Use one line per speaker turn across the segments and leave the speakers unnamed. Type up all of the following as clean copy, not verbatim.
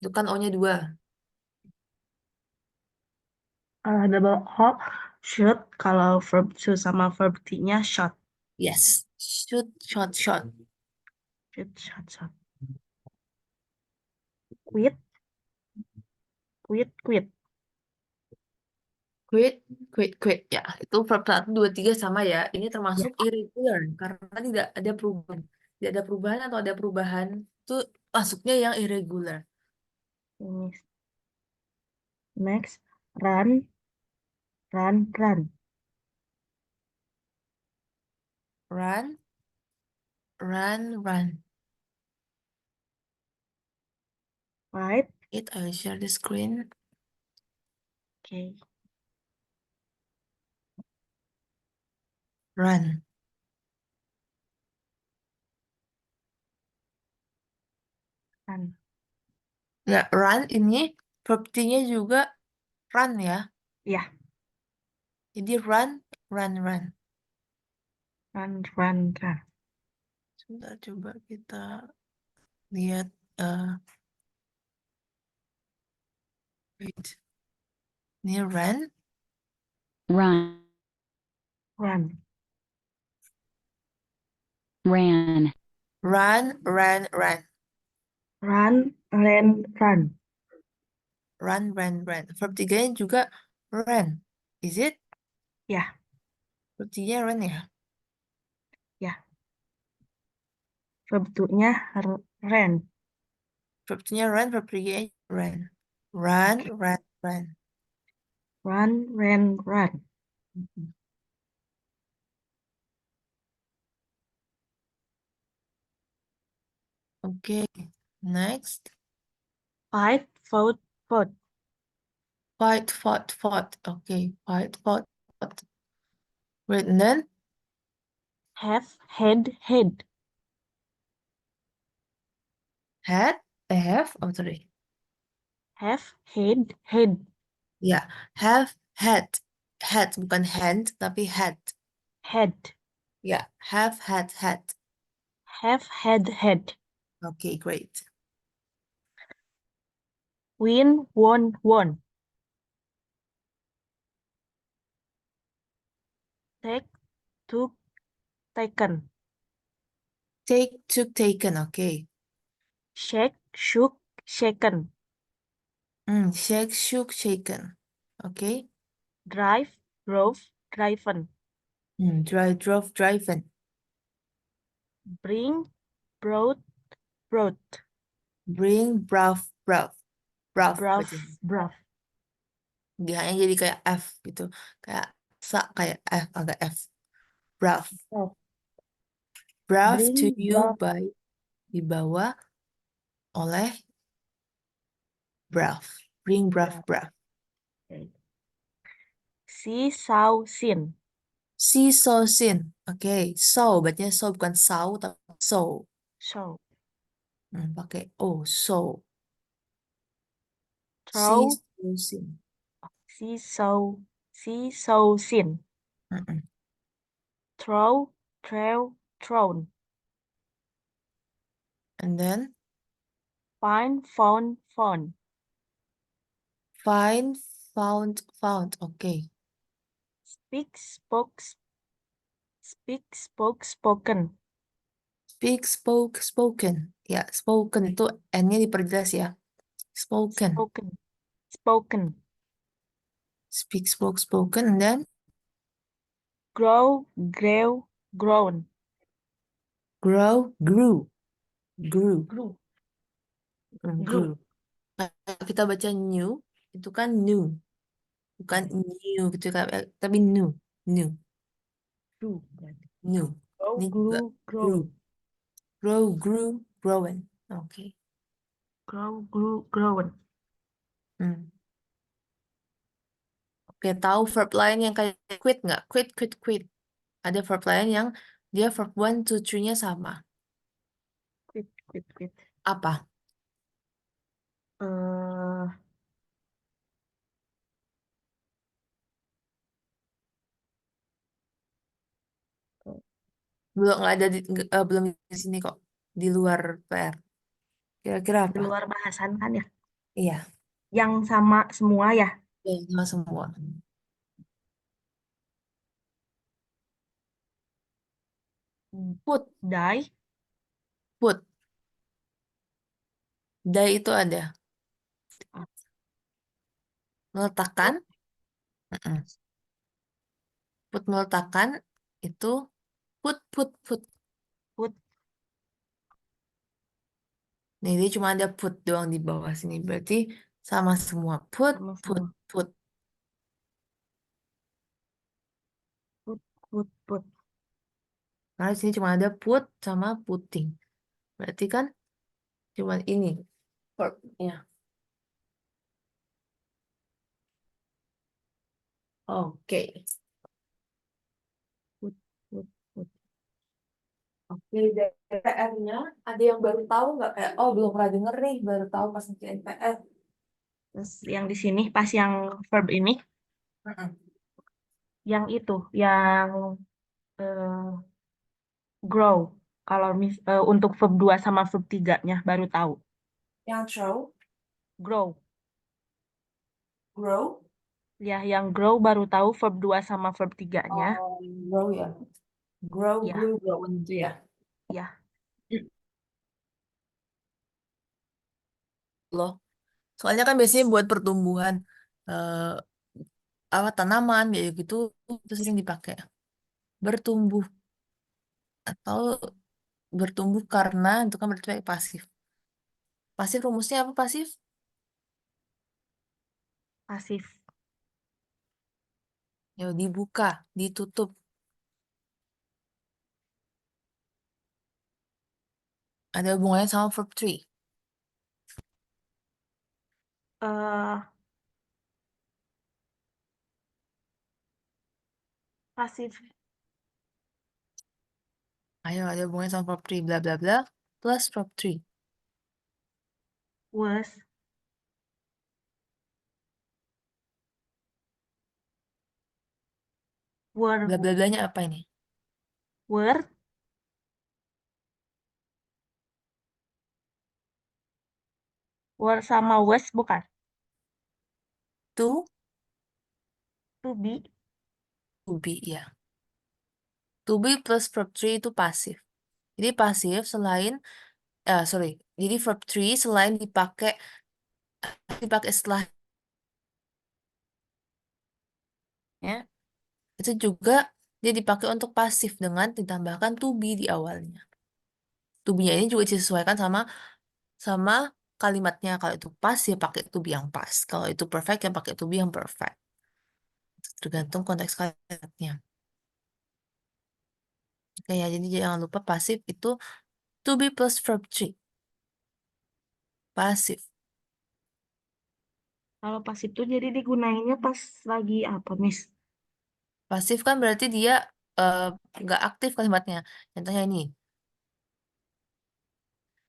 Itu kan O-nya 2.
Double O, shoot. Kalau verb to sama verb T-nya shot.
Yes. Shoot, shot, shot.
Shoot, shot, shot. Quit, quit, quit.
Quit, quit, quit. Ya, itu verb 1, 2, 3 sama ya. Ini
Ya,
termasuk irregular. Karena tidak ada perubahan. Tidak ada perubahan atau ada perubahan. Itu masuknya yang irregular.
ini. Next, run, run, run.
Run, run, run.
Right,
I'll share the screen.
okay.
Run.
Run.
Ya, run ini verb T-nya juga run ya.
Ya,
Jadi run, run, run.
run, run, run.
Sebentar, coba kita lihat. Wait. Ini run,
run,
Run,
ran,
run, run, run.
run, run, run.
Run, run, run. Verb 3-nya juga run. Is it?
Ya,
Verb 3-nya run ya?
ya. Verb to-nya ran.
Verb 2-nya run, verb 3-nya run. Run,
Oke.
run, run.
Run, ran, run.
Mhm. Oke, next.
Fight, fought, fought.
Fight, fought, fought. Oke, fight, fought, fought. Wait, and then
Have, had, had.
had, have, oh sorry.
Have, had, had.
Ya, have, had. Had, bukan hand, tapi had.
Had.
Ya, have, had, had.
Have, had, had.
Oke, great.
Win, won, won. Take, took, taken.
Take, took, taken. Oke.
Shake, shook, shaken.
Shake, shook, shaken. Oke.
Drive, drove, driven.
Drive, drove, driven.
Bring, brought, brought.
Bring, brought, brought. Brought bacanya.
Bruv, bruv.
G-nya jadi kayak F gitu. Kayak kayak F, agak F. Brought.
Bruv.
Brought to
Bring,
you
bruv.
by, dibawa oleh brought. Bring, brought,
Bruv.
brought.
Okay. See, saw, seen.
See, saw, seen. Oke, saw. Bacanya saw, bukan saw, tapi saw.
Show.
Pakai O, saw. See,
Throw,
saw, seen.
see, saw, seen.
Mm-mm.
Throw, throw, thrown.
And then
Find, found, found.
find, found, found. Oke.
Speak, spoke, speak, spoke, spoken.
Speak, spoke, spoken. Ya, spoken itu N-nya diperjelas ya. Spoken.
Spoken, spoken.
Speak, spoke, spoken. And then
Grow, grew, grown.
grow, grew. Grew.
Grew, grew.
Grew. Kalau kita baca new, itu kan new. Bukan new gitu kan. Tapi new. New.
Grew.
New.
Grow,
Ini juga
grew,
grew.
grown.
Grow, grew, growing. Oke.
Grow, grew, grown.
Hmm. Oke, tahu verb lain yang kayak quit nggak? Quit, quit, quit. Ada verb lain yang dia verb 1, 2, 3-nya sama.
Quit, quit, quit.
Apa?
Eh,
Belum nggak ada belum di sini kok. Di luar PR. Kira-kira
di
apa?
luar bahasan kan ya?
Iya,
Yang sama semua ya.
ya, sama semua. Put,
Die,
put. Die itu ada. Meletakkan.
put,
Mm-mm. Put meletakkan itu put.
put,
Nih, dia cuma ada put doang di bawah sini. Berarti sama semua. Put,
sama
put,
semua.
put.
Put.
Karena di sini cuma ada put sama putting. Berarti kan cuma ini verbnya. Oke.
Put, put.
Oke, dari PR-nya ada yang baru tahu nggak? Kayak, oh belum pernah denger nih, baru tahu pas ngerjain PR.
Terus yang di sini pas yang verb ini,
Mm-mm.
yang itu, yang eh, grow. Kalau untuk verb 2 sama verb 3-nya baru tahu.
Yang throw,
Grow.
grow,
Ya, yang grow baru tahu verb 2 sama verb 3-nya.
grow ya. Grow,
Ya,
grew, grown itu ya.
ya.
Loh. Soalnya kan biasanya buat pertumbuhan apa tanaman kayak gitu itu sering dipakai. Bertumbuh atau bertumbuh karena itu kan berarti pakai pasif. Pasif rumusnya apa pasif?
Pasif.
Ya dibuka, ditutup. Ada hubungannya sama verb 3.
eh pasif
Ayo ada hubungannya sama verb 3 bla bla bla plus verb 3.
was,
Bla
were,
bla blanya apa ini?
were, were sama was bukan?
To,
To be,
to be ya. To be plus verb 3 itu pasif. Jadi pasif selain sorry. Jadi verb 3 selain dipakai setelahnya itu juga dia dipakai untuk pasif dengan ditambahkan to be di awalnya. To be-nya ini juga disesuaikan sama sama kalimatnya. Kalau itu pas ya pakai to be yang pas. Kalau itu perfect ya pakai to be yang perfect. Tergantung konteks kalimatnya. Oke ya, jadi jangan lupa pasif itu to be plus verb 3. Pasif.
kalau pasif tuh jadi digunainnya pas lagi apa, Miss?
Pasif kan berarti dia eh, nggak aktif kalimatnya. Contohnya ini.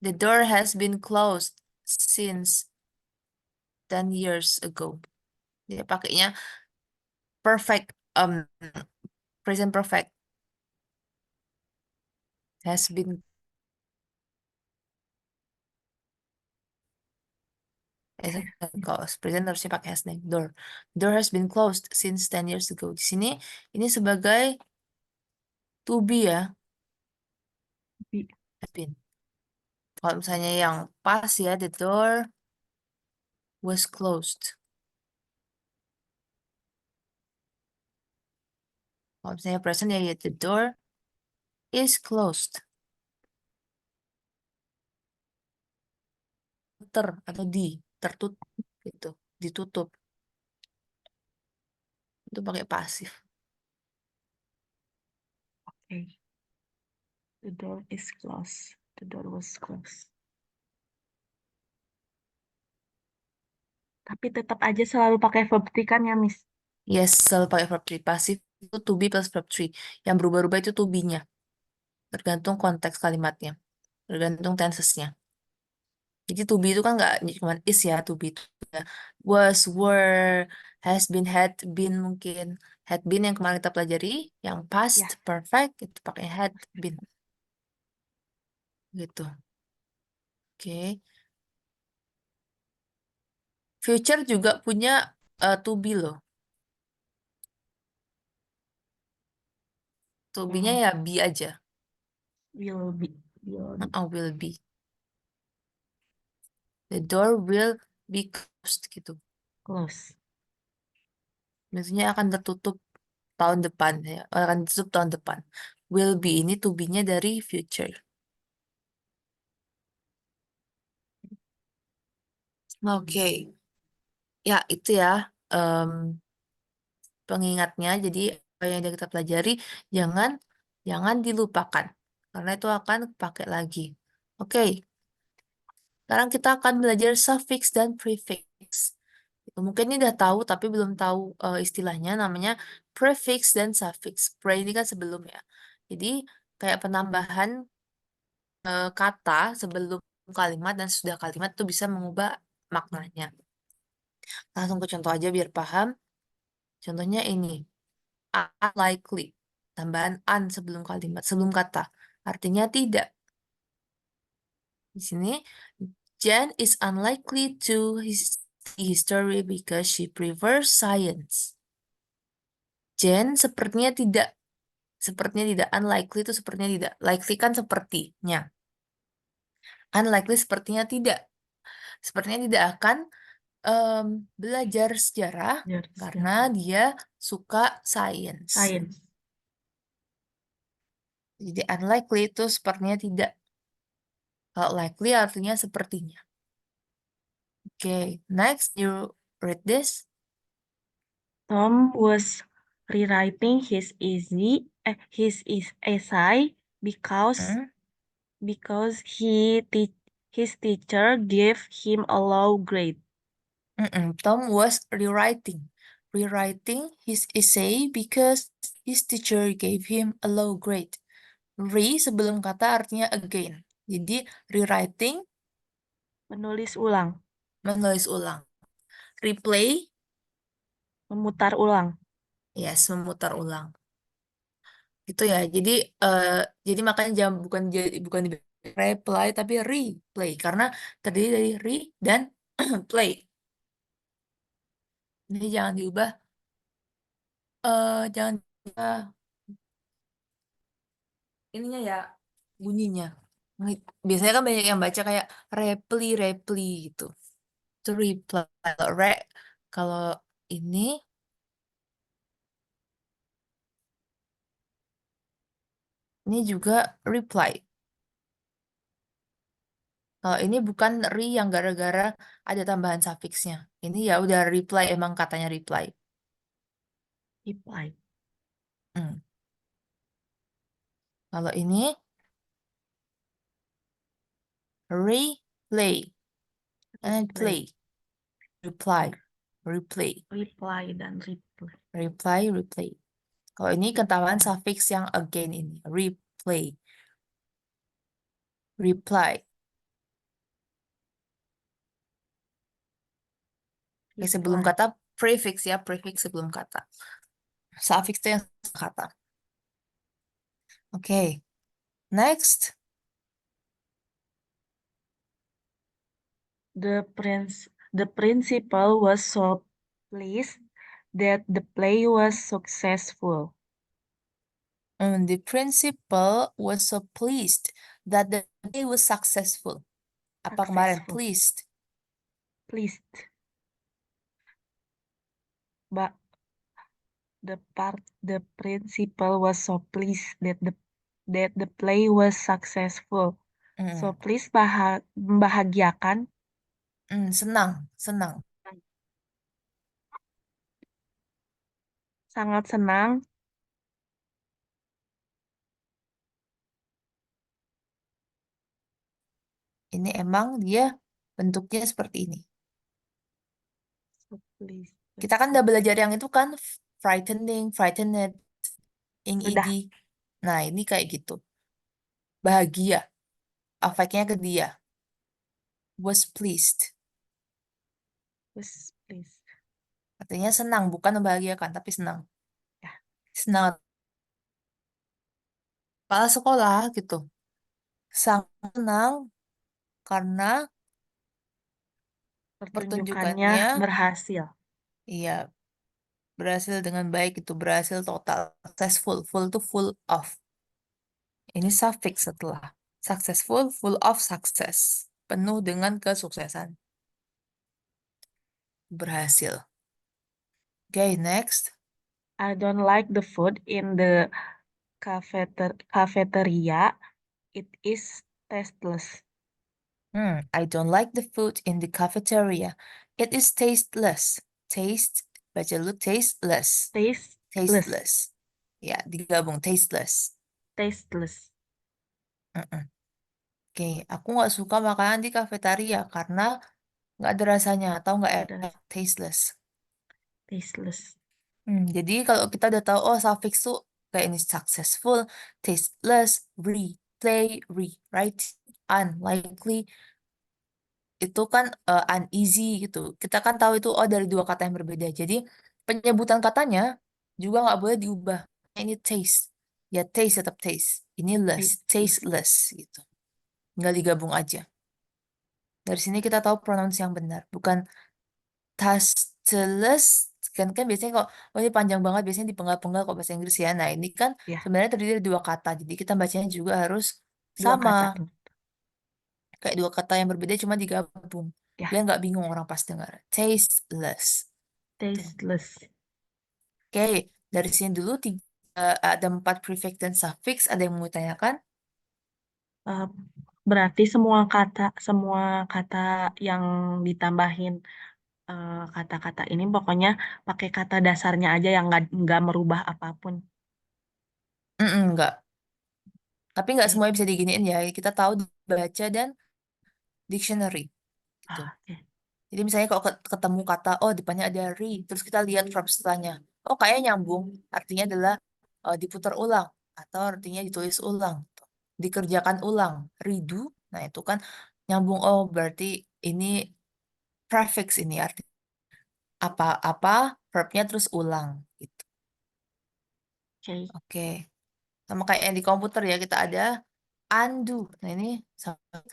The door has been closed since 10 years ago. Dia pakainya perfect, present perfect. Has been, kalau present harusnya pakai has nih. Door. Door has been closed since 10 years ago. Di sini, ini sebagai to be ya.
Be.
Has been. Kalau misalnya yang pas ya, the door was closed. Kalau misalnya present ya, the door is closed. Atau tertutup gitu. Ditutup. Itu pakai pasif.
Okay. The door is closed. The door was closed. Tapi tetap aja selalu pakai verb 3 kan ya, Miss?
Yes, selalu pakai verb 3. Pasif itu to be plus verb 3. Yang berubah-ubah itu to be-nya. Tergantung konteks kalimatnya. Tergantung tensesnya. Jadi to be itu kan nggak cuma is ya, to be itu ya. Was, were, has been, had been mungkin. Had been yang kemarin kita pelajari, yang past,
Ya.
perfect, itu pakai had been. Gitu. Oke. Future juga punya to be loh. To be-nya
Hmm,
ya be aja.
will be. Will be.
Will be. The door will be closed gitu.
Close.
Maksudnya akan tertutup tahun depan ya. Akan tutup tahun depan. Will be ini to be-nya dari future. Oke. Ya, itu ya pengingatnya. Jadi apa yang kita pelajari jangan jangan dilupakan karena itu akan pakai lagi. Oke. Sekarang kita akan belajar suffix dan prefix. Mungkin ini udah tahu tapi belum tahu istilahnya namanya prefix dan suffix. Pre ini kan sebelum ya. Jadi kayak penambahan kata sebelum kalimat dan sudah kalimat itu bisa mengubah maknanya. Langsung ke contoh aja biar paham. Contohnya ini, unlikely. Tambahan un sebelum kalimat, sebelum kata. Artinya tidak. Di sini, Jen is unlikely to history because she prefers science. Jen sepertinya tidak, unlikely itu sepertinya tidak. Likely kan sepertinya. Unlikely sepertinya tidak akan belajar sejarah
Belajar
karena
sejarah.
dia suka science.
Science.
Jadi unlikely itu sepertinya tidak. Kalau likely artinya sepertinya. Oke, next you read this.
Tom was rewriting his essay
Hmm,
because his teacher gave him a low grade.
Tom was rewriting his essay because his teacher gave him a low grade. Sebelum kata artinya again. Jadi rewriting
Menulis ulang,
menulis ulang. Replay,
memutar ulang.
yes, memutar ulang. Gitu ya. Jadi makanya jangan bukan di reply tapi replay karena terdiri dari re dan play. Ini jangan diubah jangan diubah ininya ya bunyinya. Biasanya kan banyak yang baca kayak reply gitu. Itu reply. Kalau ini juga reply. Kalau ini bukan yang gara-gara ada tambahan sufiksnya. Ini ya udah reply emang katanya reply.
Reply.
Hmm. Kalau ini replay and
Replay.
play. Reply, replay,
Reply dan replay.
replay. Kalau ini ketambahan sufiks yang again ini, replay, reply. Oke, sebelum
Reply.
kata prefix ya, prefix sebelum kata. Suffix itu yang kata. Oke, next.
The principal was so pleased that the play was successful.
The principal was so pleased that the day was successful. Apa kemarin?
Successful.
Pleased.
Pleased. But the principal was so pleased that the play was successful. So
Hmm,
please membahagiakan,
senang.
sangat senang.
Ini emang dia bentuknya seperti ini.
So pleased.
Kita kan udah belajar yang itu kan, frightening, frightened, ing.
Udah,
Nah, ini kayak gitu. Bahagia. Afeknya ke dia. Was pleased.
was pleased.
Artinya senang, bukan membahagiakan, tapi senang.
Ya,
Senang. Kepala sekolah gitu. Sangat senang karena
Pertunjukannya
Pertunjukannya,
berhasil.
iya, berhasil dengan baik itu berhasil total. Successful, full tuh full of. Ini suffix setelah. Successful, full of success. Penuh dengan kesuksesan. Berhasil. Okay, next.
I don't like the food in the cafeteria. It is tasteless.
I don't like the food in the cafeteria. It is tasteless. Taste, baca dulu, tasteless.
Tasteless.
Tasteless. Ya, digabung, tasteless.
Tasteless.
Mm-mm. Oke, aku nggak suka makanan di kafetaria karena nggak ada rasanya atau nggak
Ada
enak, tasteless.
tasteless.
Jadi kalau kita udah tahu, oh suffix tuh kayak ini successful, tasteless, play, right, unlikely, itu kan uneasy gitu. Kita kan tahu itu oh dari dua kata yang berbeda. Jadi penyebutan katanya juga nggak boleh diubah. Ini taste, ya taste tetap taste. Ini less,
Tasteless.
tasteless gitu. Nggak digabung aja. Dari sini kita tahu pronounce yang benar, bukan tasteless. Kan biasanya kok oh ini panjang banget biasanya dipenggal-penggal kok bahasa Inggris ya. Nah ini kan
Ya,
sebenarnya terdiri dari dua kata. Jadi kita bacanya juga harus
dua
sama.
kata.
Kayak dua kata yang berbeda cuma digabung.
Ya,
Biar nggak bingung orang pas dengar. Tasteless. Tuh.
tasteless.
Oke, dari sini dulu ada 4 prefix dan suffix. Ada yang mau ditanyakan?
Eh, Berarti semua kata yang ditambahin kata-kata ini pokoknya pakai kata dasarnya aja yang nggak merubah apapun.
Enggak. Tapi nggak
Oke.
semuanya bisa diginiin ya. Kita tahu baca dan dictionary. Gitu.
Oke.
Jadi misalnya kalau ketemu kata, oh depannya ada re, terus kita lihat verb setelahnya. Oh kayaknya nyambung. Artinya adalah diputar ulang. Atau artinya ditulis ulang. Dikerjakan ulang. Redo. Nah itu kan nyambung. Oh berarti ini prefix ini arti apa-apa verbnya terus ulang gitu.
Oke.
Oke. Sama kayak yang di komputer ya kita ada undo. Nah ini suffix.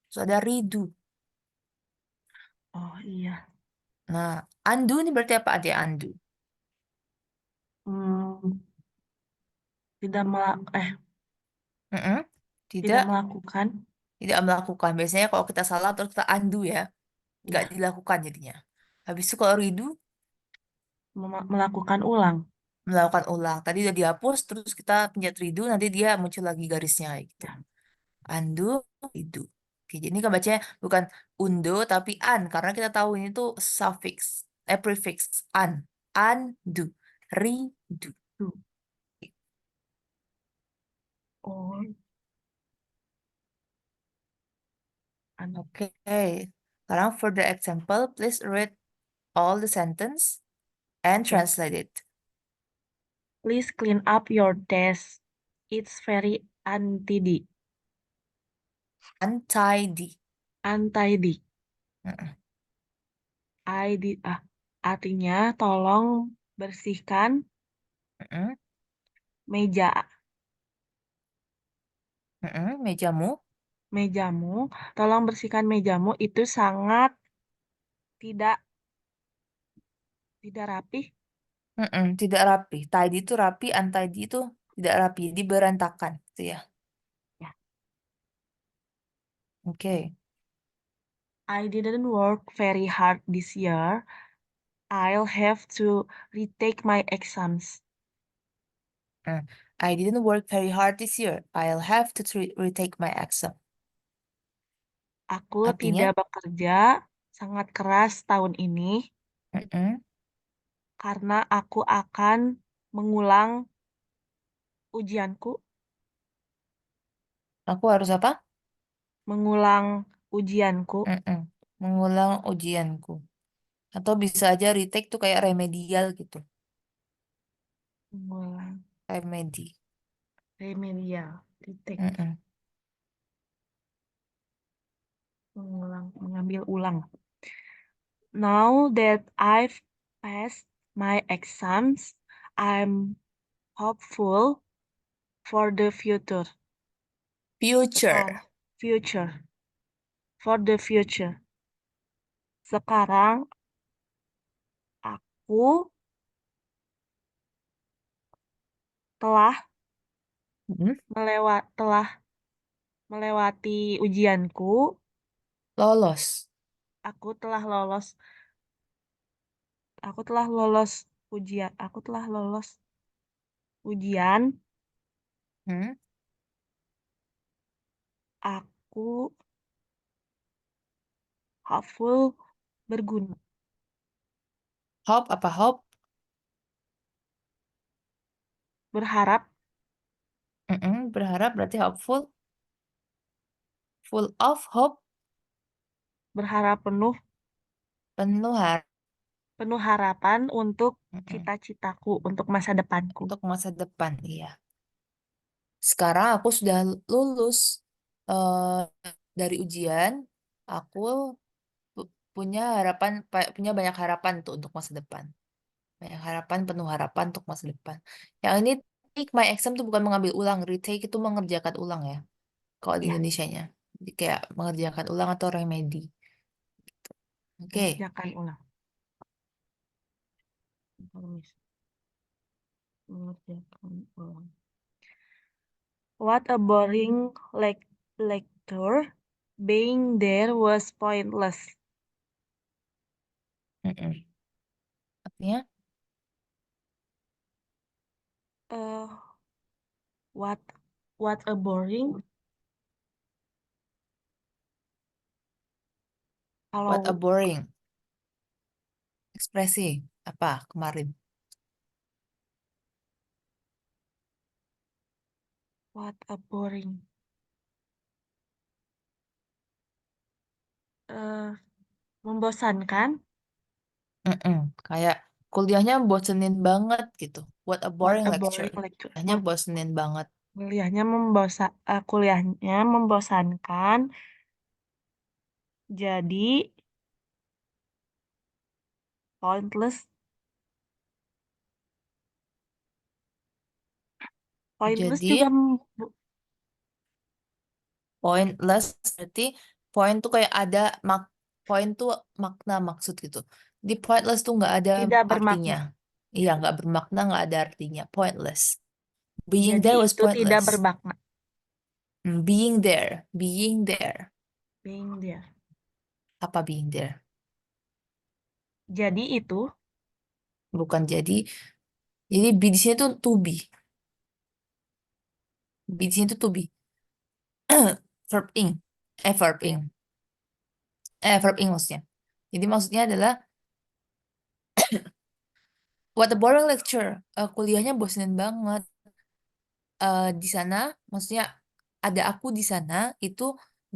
Terus ada redo.
Oh iya.
Nah undo ini berarti apa aja undo?
Hmm, tidak
Mm-mm.
tidak
Tidak,
melakukan
tidak melakukan. Biasanya kalau kita salah terus kita undo ya, nggak
ya
dilakukan jadinya. Habis itu kalau redo
melakukan ulang.
melakukan ulang. Tadi udah dihapus terus kita pencet redo nanti dia muncul lagi garisnya gitu.
Ya.
Undo, redo. Oke, jadi ini kan bacanya bukan undo tapi an karena kita tahu ini tuh suffix, prefix an, undo, redo.
Tuh. Oh,
Oke, sekarang for the example, please read all the sentence and
oke.
translate it.
Please clean up your desk. It's very untidy.
Untidy.
Untidy.
Mm-mm.
Artinya tolong bersihkan
Mm-mm.
meja
Mm-mm. Mejamu.
mejamu. Tolong bersihkan mejamu itu sangat tidak tidak rapih.
Mm-mm. Tidak rapi. Tidy itu rapi, untidy itu tidak rapi. Jadi berantakan, gitu ya.
Ya.
Oke.
I didn't work very hard this year. I'll have to retake my exams.
Mm. I didn't work very hard this year. I'll have to retake my exam.
Aku tidak
Artinya,
bekerja sangat keras tahun ini
mm-mm.
karena aku akan mengulang ujianku,
Aku harus apa?
mengulang ujianku,
Mm-mm. Mengulang ujianku. Atau bisa aja retake tuh kayak remedial gitu.
mengulang
Remedi.
remedial, retake,
Mm-mm.
mengambil ulang. Now that I've passed my exams, I'm hopeful for the future.
Future.
For future, for the future. Sekarang aku telah
Mm-mm.
telah melewati ujianku.
Lolos.
Aku telah lolos. Aku telah lolos ujian. Aku telah lolos ujian.
Hmm?
Aku hopeful berguna.
Hope apa hope?
Berharap,
Mm-mm. Berharap berarti hopeful. Full of hope.
berharap penuh,
Penuh harap.
penuh harapan untuk
Mm-mm.
cita-citaku, untuk masa depanku.
Untuk masa depan, iya. Sekarang aku sudah lulus eh, dari ujian. Aku punya harapan, punya banyak harapan tuh untuk masa depan. Banyak harapan, penuh harapan untuk masa depan. Yang ini take my exam tuh bukan mengambil ulang, retake itu mengerjakan ulang ya. Kalau di
Ya,
Indonesianya, jadi kayak mengerjakan ulang atau remedi. Oke,
mengerjakan ulang. Mengerjakan ulang. What a boring lecture. Being there was pointless.
Mm-mm. Artinya,
Uh, what what a boring.
what a
Kalau
boring ekspresi apa kemarin?
what a boring. eh Membosankan.
Mm-mm. Kayak kuliahnya bosenin banget gitu. What a
What
boring
a
lecture.
boring lecture.
Kuliahnya bosenin banget.
Kuliahnya membosankan. Jadi pointless. Pointless
Jadi
juga
pointless berarti point tuh kayak ada point tuh makna maksud gitu. Di pointless tuh nggak ada
tidak
artinya.
bermakna.
Iya nggak bermakna nggak ada artinya. Pointless. Being
Jadi
there was
itu tidak
pointless.
bermakna.
Being there, being there.
Being there.
Apa being there?
Jadi itu
Bukan jadi. Jadi be di sini tuh to be. Be di sini tuh to be. Verb ing. Verb ing. Verb ing maksudnya. Jadi maksudnya adalah what a boring lecture. Kuliahnya bosenin banget. Di sana, maksudnya ada aku di sana itu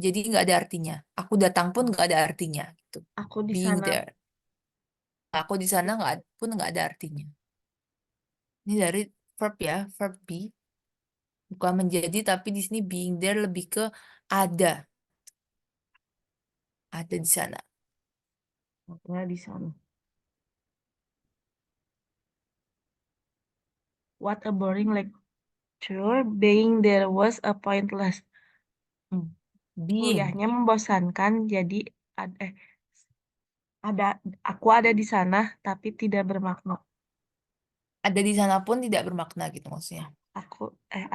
jadi nggak ada artinya. Aku datang pun nggak ada artinya. Gitu.
aku di
Being
sana.
there. Aku di sana pun nggak ada artinya. Ini dari verb ya, verb be. Bukan menjadi, tapi di sini being there lebih ke ada. Ada di sana.
Ada di sana. What a boring lecture. Being there was a pointless.
Hmm. Being.
Kuliahnya membosankan. Jadi ad- eh, ada aku ada di sana tapi tidak bermakna.
Ada di sana pun tidak bermakna gitu maksudnya.
Aku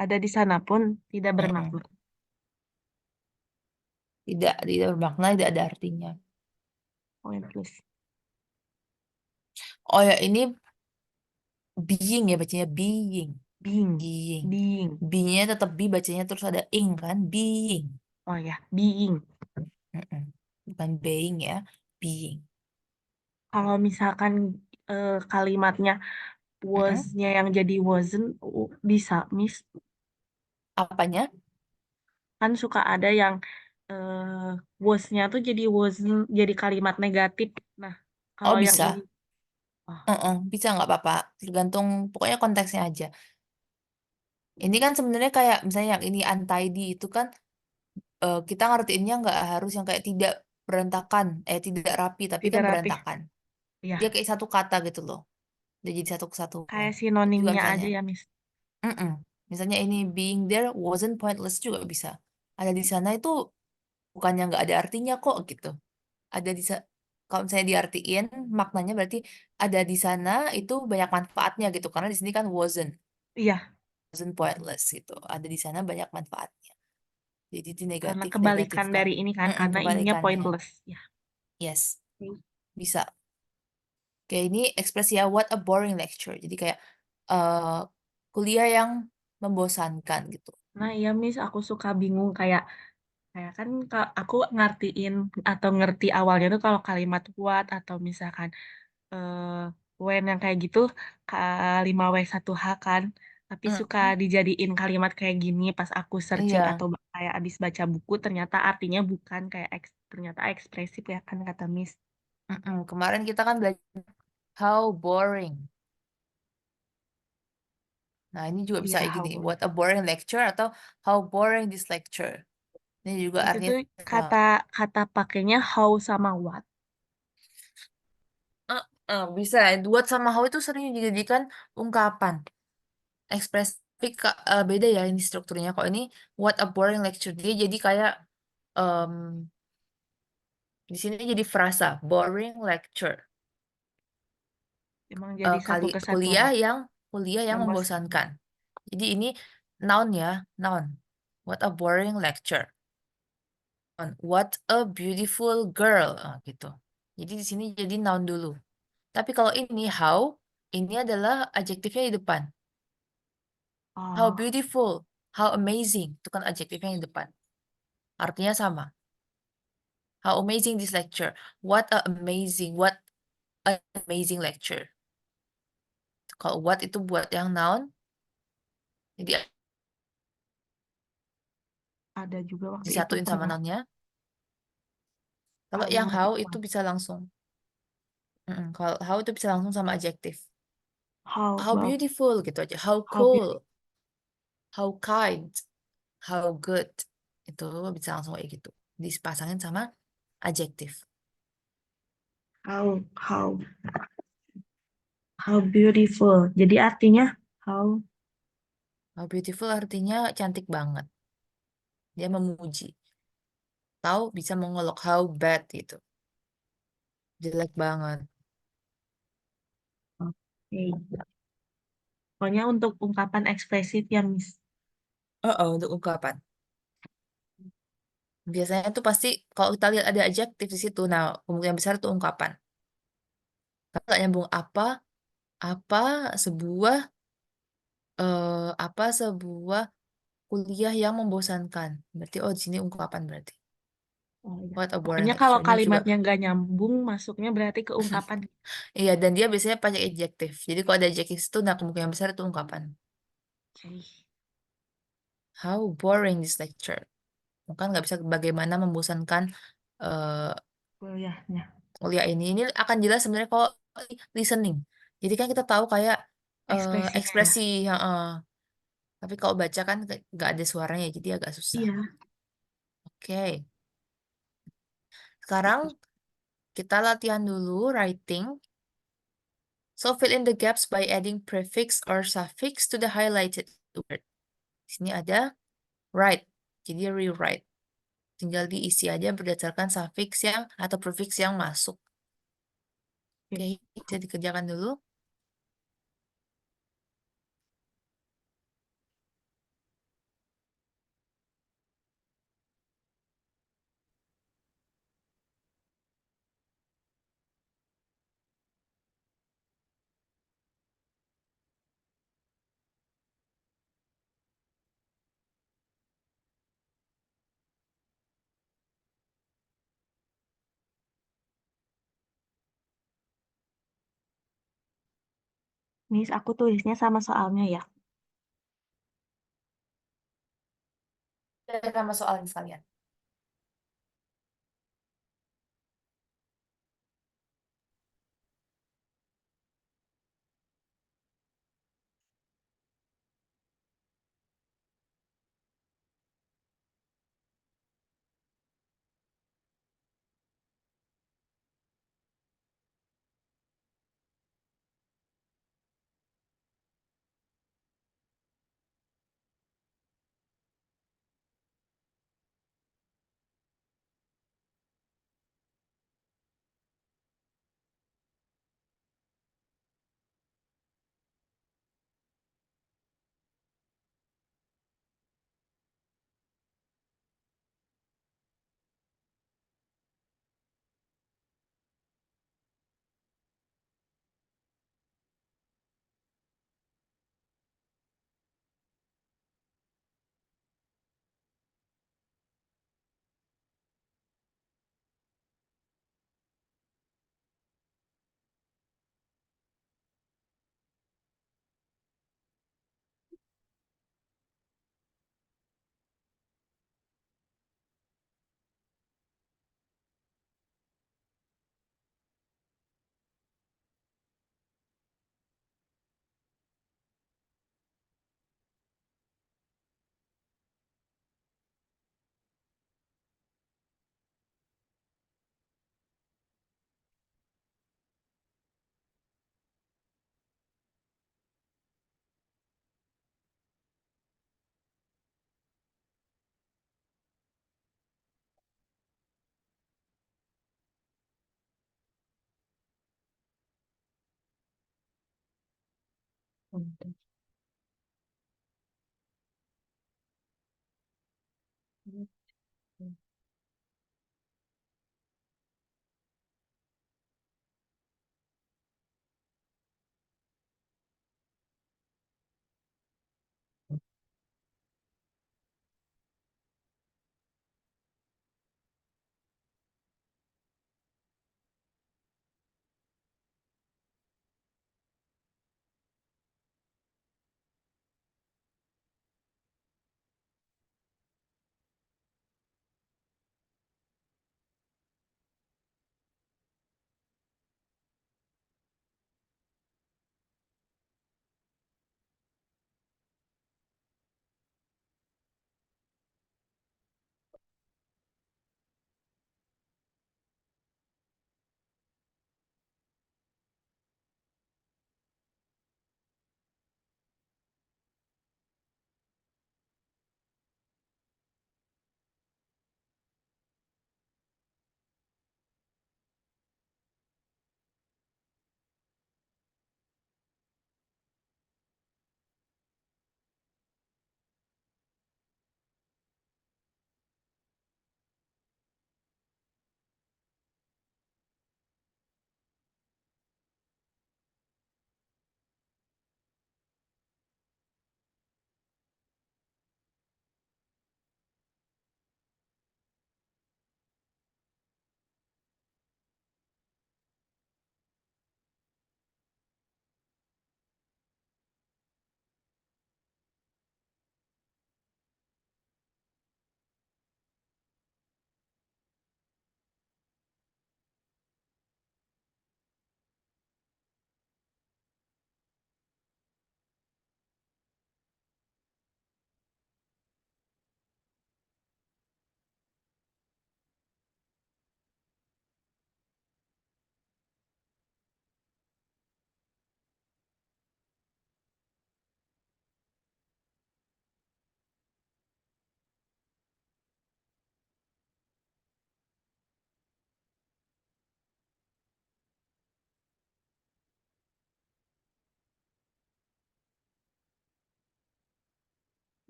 ada di sana pun tidak
Mm-mm.
bermakna.
Tidak bermakna, tidak ada artinya.
Pointless.
Oh ya, ini being ya bacanya being.
Being.
Being.
Being.
Being-nya tetap be bacanya terus ada ing kan? Being.
Oh ya, being.
Mm-mm. Bukan being ya, being.
Kalau misalkan kalimatnya
Mm-mm.
was-nya yang jadi wasn't, bisa, Miss.
Apanya?
Kan suka ada yang was-nya tuh jadi wasn't, jadi kalimat negatif. Nah,
Oh
kalau yang ini,
bisa.
oh,
Bisa nggak apa-apa. Tergantung pokoknya konteksnya aja. Ini kan sebenarnya kayak misalnya yang ini untidy itu kan kita ngertiinnya nggak harus yang kayak tidak berantakan, tidak rapi, tapi
tidak
kan
rapih.
berantakan.
Ya,
Dia kayak satu kata gitu loh. Dia jadi satu kesatuan.
kayak
Itu juga
sinonimnya
misalnya.
aja ya, Miss.
Mm-mm. Misalnya ini being there wasn't pointless juga bisa. Ada di sana itu bukannya nggak ada artinya kok gitu. Ada di kalau misalnya diartiin maknanya berarti ada di sana itu banyak manfaatnya gitu. Karena di sini kan
Iya,
wasn't pointless gitu. Ada di sana banyak manfaatnya. Jadi itu
karena
negatif negatif
kebalikan
kan.
dari ini kan, karena ininya
Kebalikannya.
pointless. Ya.
Yes,
Oke.
bisa. Kayak ini ekspresi ya what a boring lecture. Jadi kayak eh kuliah yang membosankan gitu.
Nah, iya Miss, aku suka bingung kayak kayak kan aku ngertiin atau ngerti awalnya tuh kalau kalimat what atau misalkan eh when yang kayak gitu kalimat w satu h kan. Tapi suka
Mm,
dijadiin kalimat kayak gini pas aku searching
iya.
atau kayak abis baca buku ternyata artinya bukan kayak ternyata ekspresif ya kan kata Miss.
Kemarin kita kan belajar how boring. Nah, ini juga bisa
Iya,
kayak
how
gini.
boring.
What a boring lecture atau how boring this lecture. Ini juga
Itu
artinya
tuh
sama.
kata kata pakainya how sama what.
Bisa. What sama how itu sering dijadikan ungkapan. Ekspresi tapi beda ya ini strukturnya. Kok ini what a boring lecture. Dia jadi kayak em, di sini jadi frasa boring lecture.
Emang jadi
Kali
satu kesatuan
kuliah
ya.
yang
Membosankan.
membosankan. Jadi ini noun ya, noun. What a boring lecture. What a beautiful girl. Gitu. Jadi di sini jadi noun dulu. Tapi kalau ini how, ini adalah adjektifnya di depan. How
Oh,
beautiful, how amazing. Itu kan adjektifnya di depan. Artinya sama. How amazing this lecture. What an amazing lecture. Kalau what itu buat yang noun, jadi
ada juga waktu itu
disatuin sama
pernah
nounnya. Kalau yang
kalimat
how itu
what.
bisa langsung. Kalau how itu bisa langsung sama adjektif.
How
How
well,
beautiful gitu aja. How
how
cool,
beautiful,
how kind, how good. Itu bisa langsung kayak gitu. Dipasangin sama adjektif.
how beautiful. Jadi artinya how
How beautiful artinya cantik banget. Dia memuji. Atau bisa mengolok how bad gitu. Jelek banget.
oke. Pokoknya untuk ungkapan ekspresif ya, Miss.
Untuk ungkapan. Biasanya tuh pasti kalau kita lihat ada adjektif di situ, nah kemungkinan besar itu ungkapan. Kalau nggak nyambung apa sebuah sebuah kuliah yang membosankan. Berarti oh di sini ungkapan berarti.
Oh, iya.
What a boring
Pokoknya kalau
lecture. Ini juga
kalimatnya nggak nyambung, masuknya berarti ke ungkapan.
iya dan dia biasanya pakai adjektif. Jadi kalau ada adjektif itu nah kemungkinan besar itu ungkapan.
Oke.
How boring this lecture. Bukan nggak bisa bagaimana membosankan eh
Kuliahnya.
kuliah ini. Ini akan jelas sebenarnya kalau listening. Jadi kan kita tahu kayak
Ekspresinya ya.
ekspresi, heeh. Tapi kalau baca kan nggak ada suaranya, jadi agak susah.
Iya.
Oke, sekarang kita latihan dulu writing. So fill in the gaps by adding prefix or suffix to the highlighted word. Di sini ada write, jadi rewrite. Tinggal diisi aja berdasarkan suffix yang atau prefix yang masuk.
Oke.
Oke, bisa dikerjakan dulu.
Miss, aku tulisnya sama soalnya ya.
Ada nama soalnya sekalian.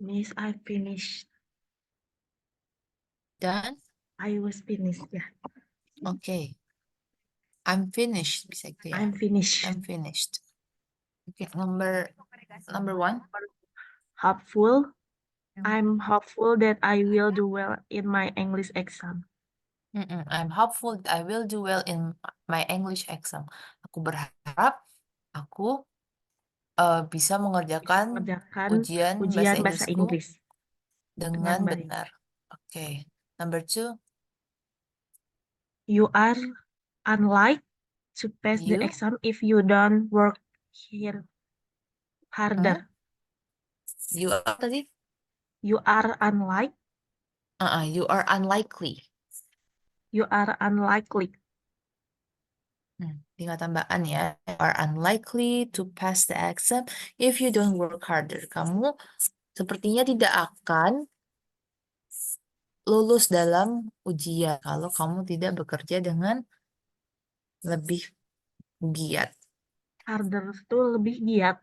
Miss, I finished.
Dan,
I was finished. Ya,
oke. I'm finished, bisa gitu ya.
I'm finished.
I'm finished. Oke, number one.
Hopeful. I'm hopeful that I will do well in my English exam.
I'm hopeful that I will do well in my English exam. Aku berharap aku bisa mengerjakan
Mengerjakan
ujian bahasa
ujian bahasa
Inggrisku
Inggris dengan
dengan
baik.
benar. Oke. Number two,
You are unlike to pass the
you.
exam if you don't work here harder.
You are tadi?
You are unlike.
You are unlikely.
You are unlikely.
Tinggal tambahan ya. You are unlikely to pass the exam if you don't work harder. Kamu sepertinya tidak akan lulus dalam ujian kalau kamu tidak bekerja dengan lebih giat.
Harder itu lebih giat.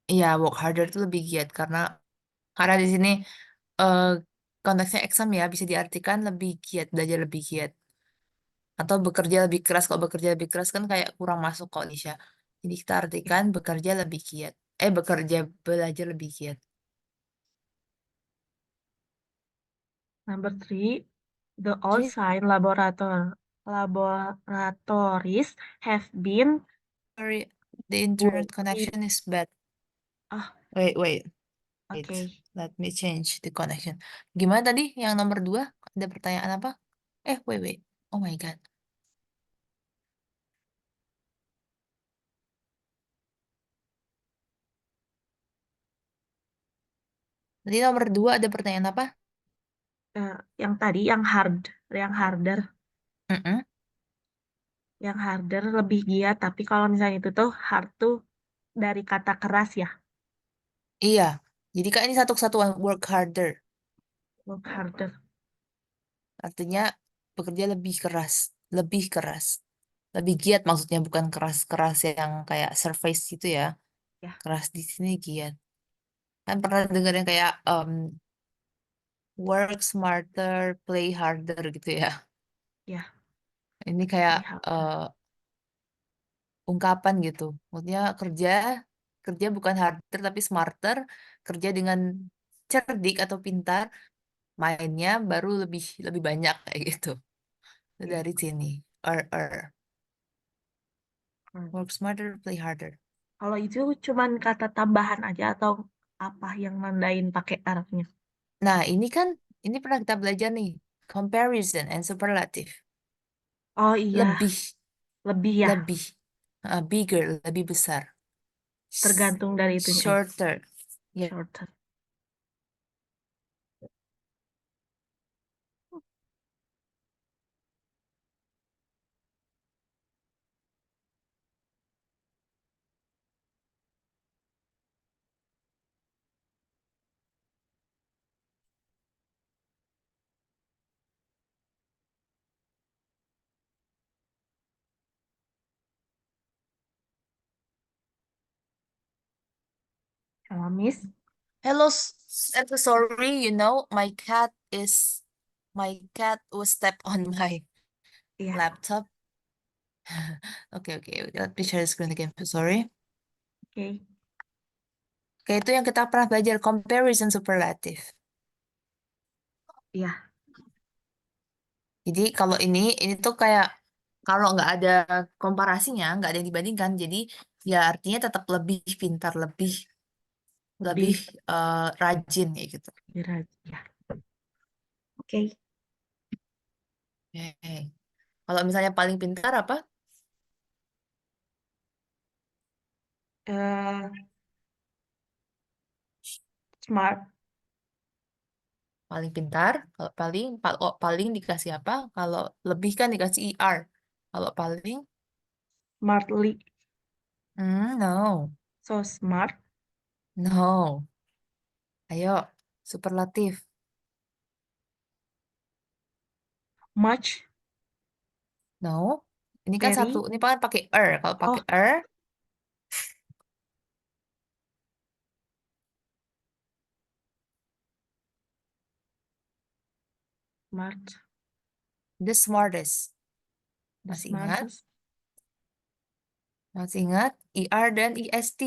Iya, work harder itu lebih giat karena di sini eh, konteksnya exam ya bisa diartikan lebih giat, belajar lebih giat atau bekerja lebih keras. Kalau bekerja lebih keras kan kayak kurang masuk kok Nisha. Jadi kita artikan bekerja lebih giat. Bekerja belajar lebih giat.
Number 3, the old
Three,
sign laboratories have been
sorry, the internet
working.
connection is bad.
Ah,
Wait.
oke.
Let me change the connection. Gimana tadi yang nomor 2? Ada pertanyaan apa? Wait. Oh my God. Tadi nomor 2 ada pertanyaan apa?
Yang tadi yang harder,
Mm-mm.
yang harder lebih giat. Tapi kalau misalnya itu tuh hard tuh dari kata keras ya,
Iya. Jadi kak ini satu kesatuan work harder.
work harder.
Artinya bekerja lebih keras. Lebih keras. Lebih giat maksudnya bukan keras-keras yang kayak surface gitu ya.
Ya,
Keras di sini giat. Kan pernah dengar yang kayak work smarter, play harder gitu ya.
ya,
Ini kayak
lihat.
ungkapan gitu. Maksudnya kerja kerja bukan harder tapi smarter, kerja dengan cerdik atau pintar, mainnya baru lebih lebih banyak kayak gitu.
Oke.
Dari sini.
Hmm.
Work smarter, play harder.
Kalau itu cuman kata tambahan aja atau apa yang nandain pakai arabnya?
Nah, ini pernah kita belajar nih. Comparison and superlative.
Oh iya,
Lebih,
lebih ya,
lebih. Bigger, lebih besar.
tergantung dari itunya.
Shorter. Ya.
Shorter. Sama Miss?
Hello, I'm so sorry. My cat was step on my
Iya,
laptop. Okay. Let me share the screen again. So sorry.
oke.
Oke, itu yang kita pernah belajar comparison superlative.
Iya,
Jadi kalau ini tuh kayak kalau nggak ada komparasinya, nggak ada yang dibandingkan. Jadi ya artinya tetap lebih pintar, lebih lebih
lebih
rajin ya gitu.
berat. Ya, oke.
Oke. Kalau misalnya paling pintar apa?
Eh, smart,
Paling pintar. Kalau paling dikasih apa? Kalau lebih kan dikasih ER. Kalau paling,
smartly,
no,
so smart,
no. Ayo, superlatif.
much,
No. Ini kan satu.
very.
Ini kan pakai Kalau pakai
Oh, smart,
the smartest.
the
Masih ingat?
smartest.
Masih ingat? ER dan EST.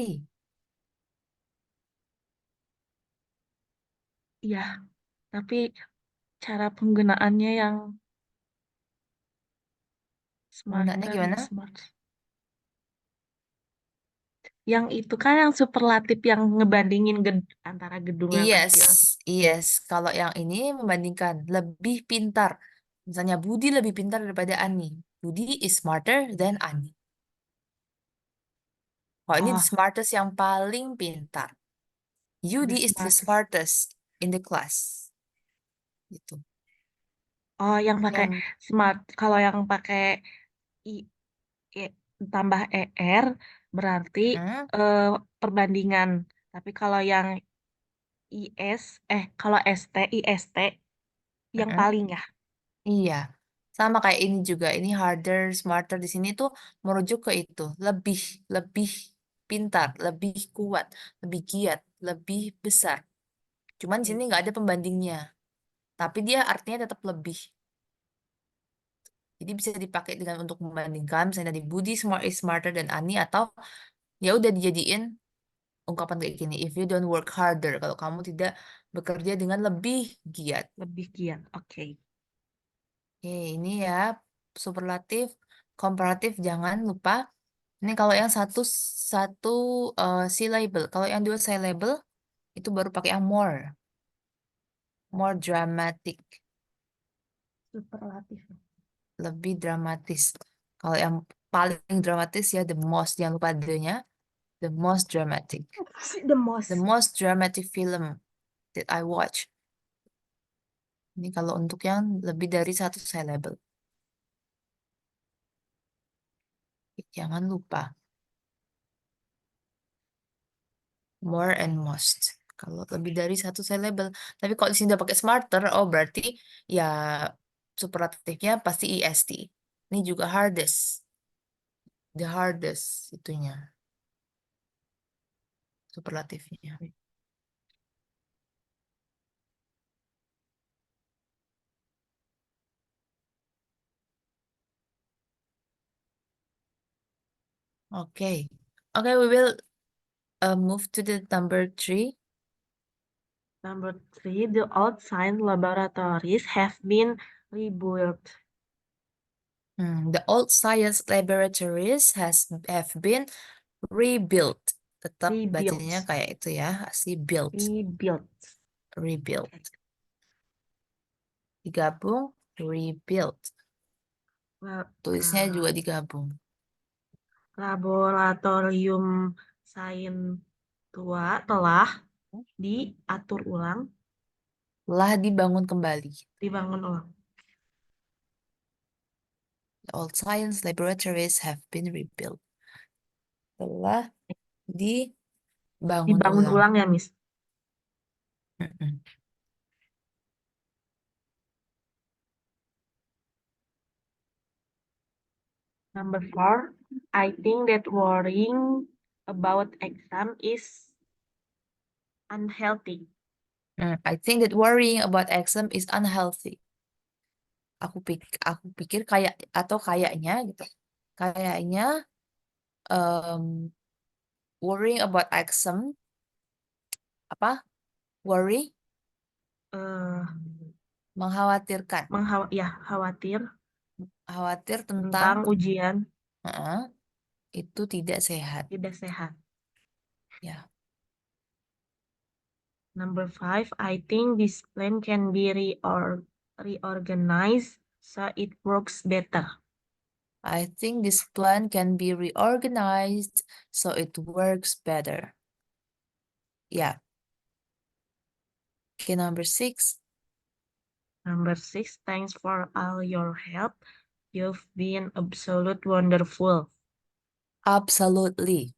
Iya, tapi cara penggunaannya yang
Penggunaannya
smarter,
gimana?
smart. Yang itu kan yang superlatif yang ngebandingin antara gedung yang
Yes,
kecil.
yes. Kalau yang ini membandingkan lebih pintar. Misalnya Budi lebih pintar daripada Ani. Budi is smarter than Ani. Kalau ini the
Oh,
smartest yang paling pintar.
the
Yudi is the
smartest.
smartest in the class. Gitu.
Oh, yang pakai
Yang
smart. Kalau yang pakai i, e- tambah er berarti
hmm,
eh, perbandingan. Tapi kalau yang kalau ist yang
mm-mm.
paling ya.
Iya. Sama kayak ini juga. Ini harder, smarter di sini tuh merujuk ke itu. Lebih, lebih pintar, lebih kuat, lebih giat, lebih besar. Cuman di
Oke,
sini nggak ada pembandingnya. Tapi dia artinya tetap lebih. Jadi bisa dipakai dengan untuk membandingkan. Misalnya tadi Budi is smarter than Ani atau ya udah dijadiin ungkapan kayak gini. If you don't work harder, kalau kamu tidak bekerja dengan lebih giat.
lebih giat. Oke.
Oke, ini ya superlatif, komparatif jangan lupa. Ini kalau yang satu satu syllable, kalau yang dua syllable itu baru pakai yang more dramatic,
Superlatif.
lebih dramatis. Kalau yang paling dramatis ya the most, jangan lupa the-nya, the most dramatic,
The
the
most.
most dramatic film that I watch. Ini kalau untuk yang lebih dari satu syllable, jangan lupa more and most. Kalau lebih dari satu syllable, tapi kalau di sini udah pakai smarter, oh berarti ya superlatifnya pasti est. Ini juga hardest, the hardest itunya. superlatifnya. Okay. Okay, we will move to the number 3.
Number 3, the old science laboratories have been rebuilt.
The old science laboratories have been rebuilt. Tetap bacanya
Rebuilt.
kayak itu ya, asli built,
Rebuilt.
rebuilt. Digabung, rebuilt. Tulisnya juga digabung.
Laboratorium sains tua telah diatur ulang,
Telah dibangun kembali.
dibangun ulang.
The old science laboratories have been rebuilt. Telah dibangun
Dibangun
ulang.
ulang ya, Miss.
Mm-mm.
Number 4, I think that worrying about exam is unhealthy.
I think that worrying about exam is unhealthy. Aku pikir kayak atau kayaknya gitu. Kayaknya worrying about exam apa? Worry
Eh,
mengkhawatirkan.
khawatir
Khawatir
tentang
tentang
ujian
itu tidak sehat.
tidak sehat.
Ya.
Number 5, I think this plan can be reorganized so it works better.
I think this plan can be reorganized so it works better. Ya. Okay, number 6.
Number 6, thanks for all your help. You've been absolute wonderful.
Absolutely.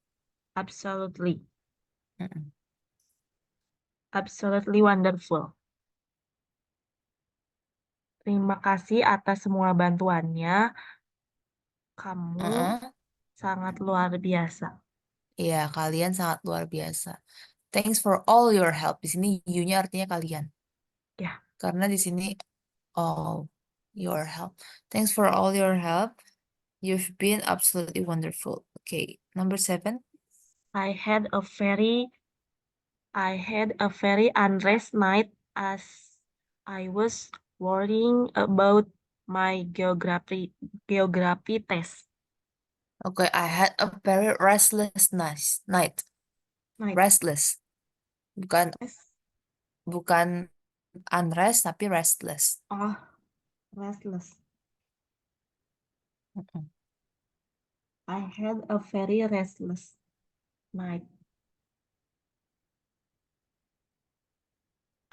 Absolutely.
Mm-mm.
Absolutely wonderful. Terima kasih atas semua bantuannya. Kamu sangat luar biasa.
Iya, kalian sangat luar biasa. Thanks for all your help. Di sini you-nya artinya kalian.
Ya.
Karena di sini all your help. Thanks for all your help. You've been absolutely wonderful. Okay, number 7.
I had a very unrest night as I was worrying about my geography test.
Okay, I had a very restless night. Restless. Bukan unrest tapi restless.
Oh, restless.
Mm-mm.
I had a very restless night.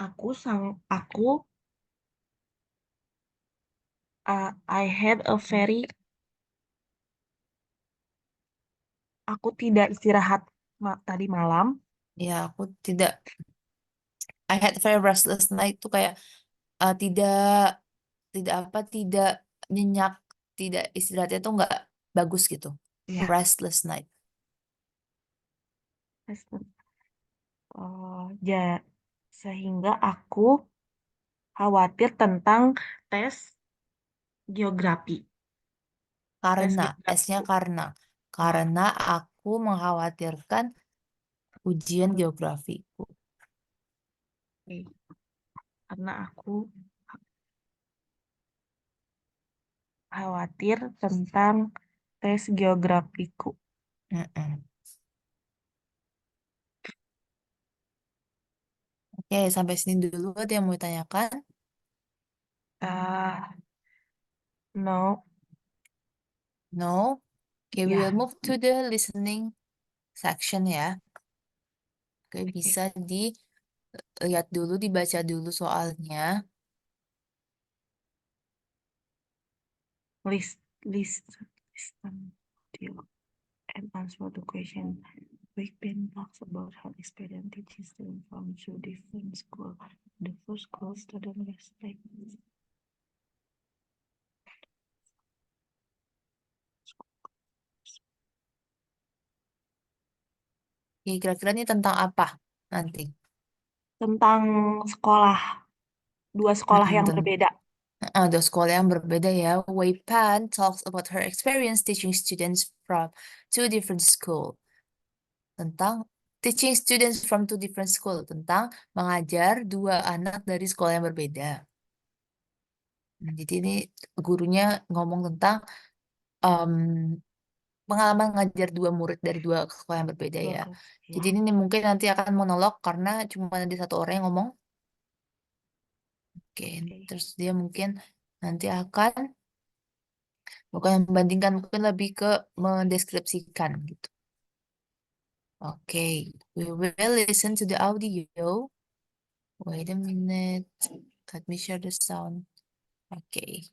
I had a very Aku tidak istirahat tadi malam.
Ya, aku tidak. I had a very restless night tuh kayak tidak nyenyak, tidak istirahatnya tuh nggak bagus gitu.
Ya.
Restless night.
Sehingga aku khawatir tentang tes geografi.
Karena, S-nya karena aku mengkhawatirkan ujian geografiku.
Karena aku khawatir tentang tes geografiku.
Oke, sampai sini dulu. Ada yang mau ditanyakan?
No.
No? Okay, we
Ya.
will move to the listening section ya. Oke, bisa dilihat dulu, dibaca dulu soalnya.
Listen to and answer the question. We've been talks about how experience teaches them from two different schools. The first school student respect.
Oke, kira-kira ini tentang apa nanti?
Tentang sekolah, dua sekolah yang
Ten-
berbeda.
Ada sekolah yang berbeda ya. Wei Pan talks about her experience teaching students from two different school. Tentang teaching students from two different school. Tentang mengajar dua anak dari sekolah yang berbeda. Jadi ini gurunya ngomong tentang em, pengalaman ngajar dua murid dari dua sekolah yang berbeda
Dua
ya.
kelas. Ya.
Jadi ini mungkin nanti akan monolog karena cuma ada satu orang yang ngomong. Oke,
Oke.
terus dia mungkin nanti akan bukan membandingkan, mungkin lebih ke mendeskripsikan gitu. Oke, we will listen to the audio. Wait a minute. Let me share the sound. Oke.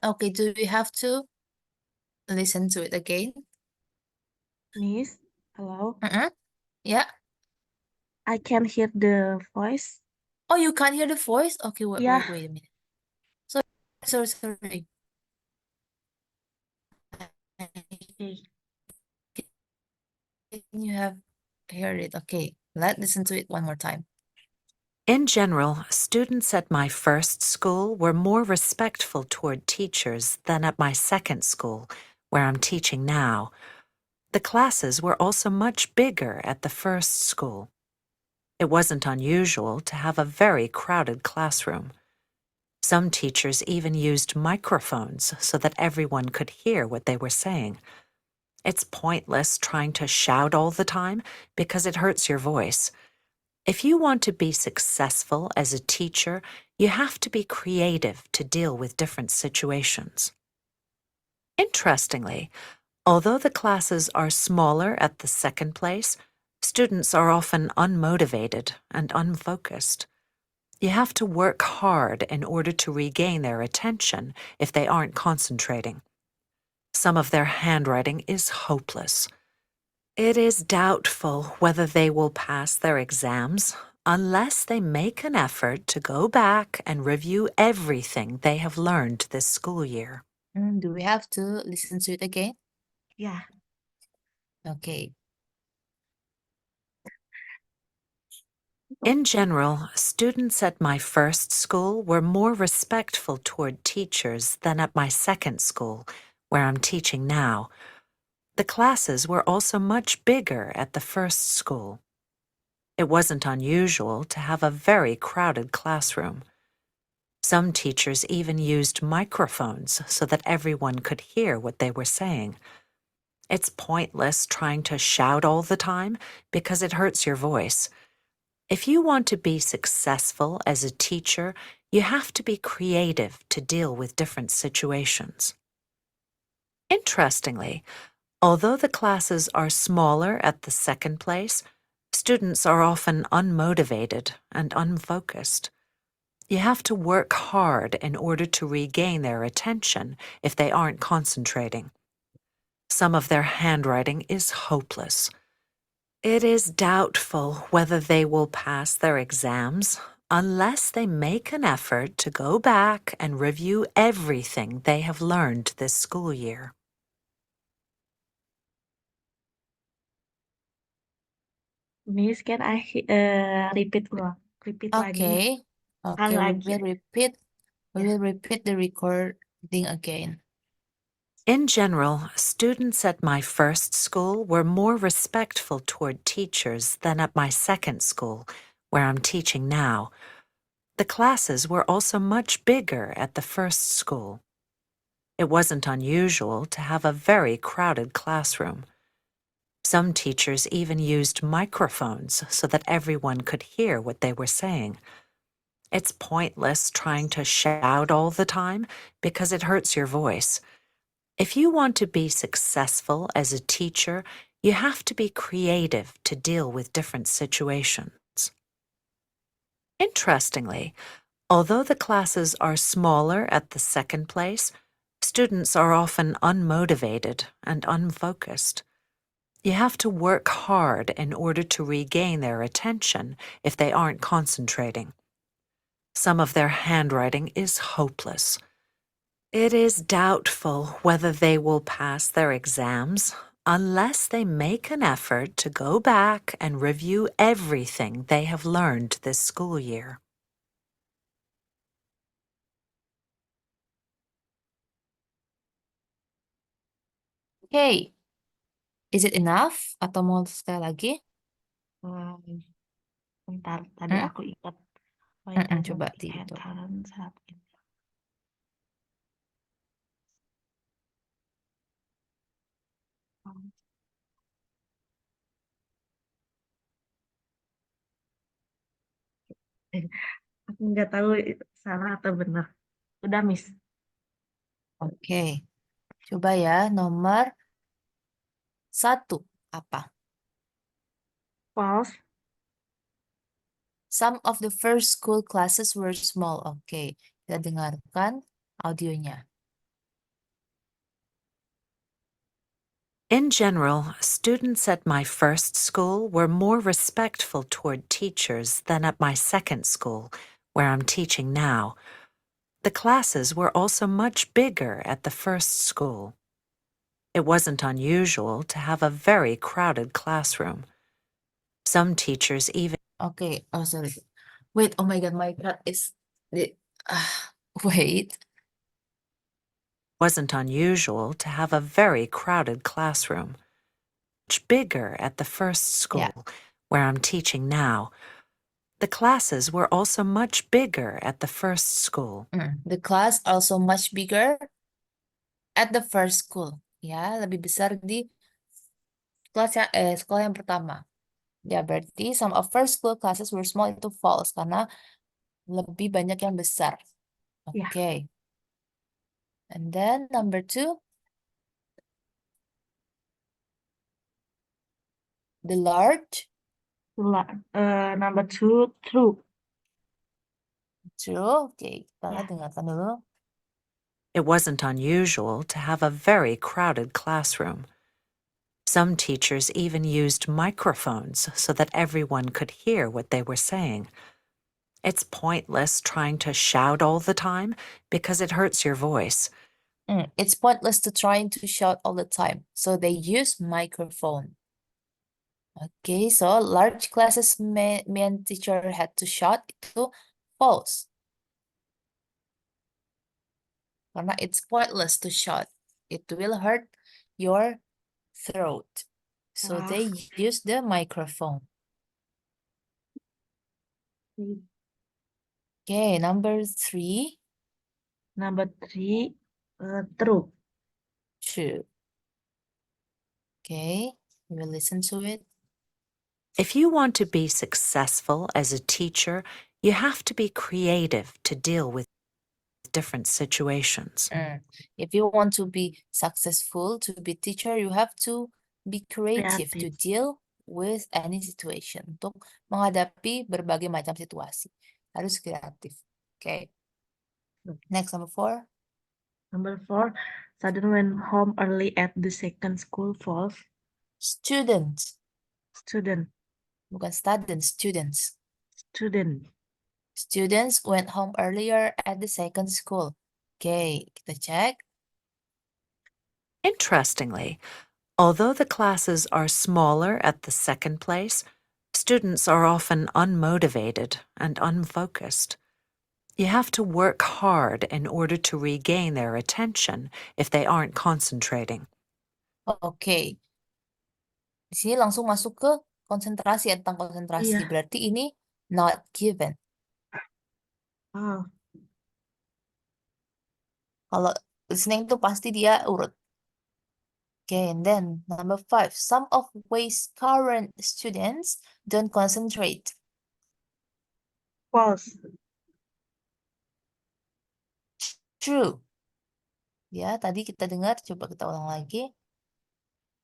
Okay, do we have to listen to it again?
Miss, hello.
Yeah.
I can hear the voice.
Oh, you can't hear the voice? Okay, wait
Yeah.
a minute. Sorry.
Okay.
You have heard it. Okay, let's listen to it one more time.
In general, students at my first school were more respectful toward teachers than at my second school, where I'm teaching now. The classes were also much bigger at the first school. It wasn't unusual to have a very crowded classroom. Some teachers even used microphones so that everyone could hear what they were saying. It's pointless trying to shout all the time because it hurts your voice. If you want to be successful as a teacher, you have to be creative to deal with different situations. Interestingly, although the classes are smaller at the second place, students are often unmotivated and unfocused. You have to work hard in order to regain their attention if they aren't concentrating. Some of their handwriting is hopeless. It is doubtful whether they will pass their exams unless they make an effort to go back and review everything they have learned this school year.
Do we have to listen to it again?
Yeah.
Okay.
In general, students at my first school were more respectful toward teachers than at my second school, where I'm teaching now. The classes were also much bigger at the first school. It wasn't unusual to have a very crowded classroom. Some teachers even used microphones so that everyone could hear what they were saying. It's pointless trying to shout all the time because it hurts your voice. If you want to be successful as a teacher, you have to be creative to deal with different situations. Interestingly, although the classes are smaller at the second place, students are often unmotivated and unfocused. You have to work hard in order to regain their attention if they aren't concentrating. Some of their handwriting is hopeless. It is doubtful whether they will pass their exams unless they make an effort to go back and review everything they have learned this school year.
Miss, can I repeat ulang? Repeat lagi.
Okay.
Sekali
Okay, we
lagi.
will repeat. We
Ya.
will repeat the recording again.
In general, students at my first school were more respectful toward teachers than at my second school, where I'm teaching now. The classes were also much bigger at the first school. It wasn't unusual to have a very crowded classroom. Some teachers even used microphones so that everyone could hear what they were saying. It's pointless trying to shout all the time because it hurts your voice. If you want to be successful as a teacher, you have to be creative to deal with different situations. Interestingly, although the classes are smaller at the second place, students are often unmotivated and unfocused. You have to work hard in order to regain their attention if they aren't concentrating. Some of their handwriting is hopeless. It is doubtful whether they will pass their exams unless they make an effort to go back and review everything they have learned this school year.
Okay. Is it enough? Atau mau sekali lagi?
Bentar, tadi
Hmm?
aku ingat. Why doesn't
Coba
it have
gitu.
talent saat ini? Aku nggak tahu itu salah atau benar. Udah, Miss.
Oke. Coba ya, nomor 1. Apa?
False.
Some of the first school classes were small. Oke. Kita dengarkan audionya.
In general, students at my first school were more respectful toward teachers than at my second school, where I'm teaching now. The classes were also much bigger at the first school. It wasn't unusual to have a very crowded classroom. Some teachers even
Oke. Oh, sorry. Wait, oh my God, my cat is... Wait.
wasn't unusual to have a very crowded classroom. Much bigger at the first school, where I'm teaching now. The classes were also much bigger at the first school.
The class also much bigger at the first school. Ya, lebih besar di sekolah yang pertama. Ya, berarti some of first school classes were small itu false karena lebih banyak yang besar.
Ya.
Okay. And then number 2. The large.
Number 2, true.
True. Okay, kita
Ya.
dengarkan dulu.
It wasn't unusual to have a very crowded classroom. Some teachers even used microphones so that everyone could hear what they were saying. It's pointless trying to shout all the time because it hurts your voice.
It's pointless to trying to shout all the time, so they use microphone. Okay, so large classes mean teacher had to shout, itu false. Karena it's pointless to shout. It will hurt your throat. So they use the microphone. Okay, number 3.
Number 3, true.
True. Okay, we will listen to it.
If you want to be successful as a teacher, you have to be creative to deal with different situations.
If you want to be successful, to be teacher, you have to be creative to
Kreatif.
deal with any situation. Untuk menghadapi berbagai macam situasi. Harus kreatif. Okay. Next, number 4.
Number 4, Sudden went home early at the second school. False.
Students.
Student.
Bukan students, students.
Student.
Students went home earlier at the second school. Okay, kita cek.
Interestingly, although the classes are smaller at the second place, students are often unmotivated and unfocused. You have to work hard in order to regain their attention if they aren't concentrating.
Oke. Di sini langsung masuk ke konsentrasi ya, tentang konsentrasi.
Iya.
Berarti ini not given.
Oh,
Kalau listening itu pasti dia urut. Okay, and then number 5. Some of ways current students don't concentrate.
false.
True. Ya, tadi kita dengar, coba kita ulang lagi.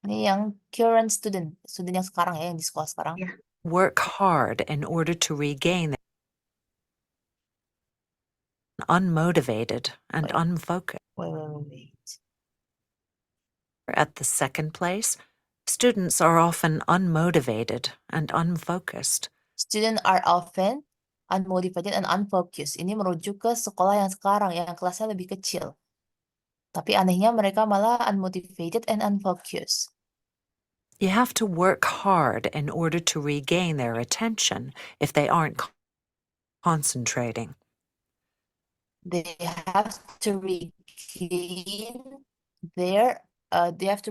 Ini yang current student yang sekarang ya, yang di sekolah sekarang.
Yeah.
Work hard in order to regain their unmotivated and
Wait.
unfocused.
Wait.
At the second place, students are often unmotivated and unfocused.
Students are often unmotivated and unfocused. Ini merujuk ke sekolah yang sekarang, yang kelasnya lebih kecil. Tapi anehnya mereka malah unmotivated and unfocused.
You have to work hard in order to regain their attention if they aren't concentrating.
They have to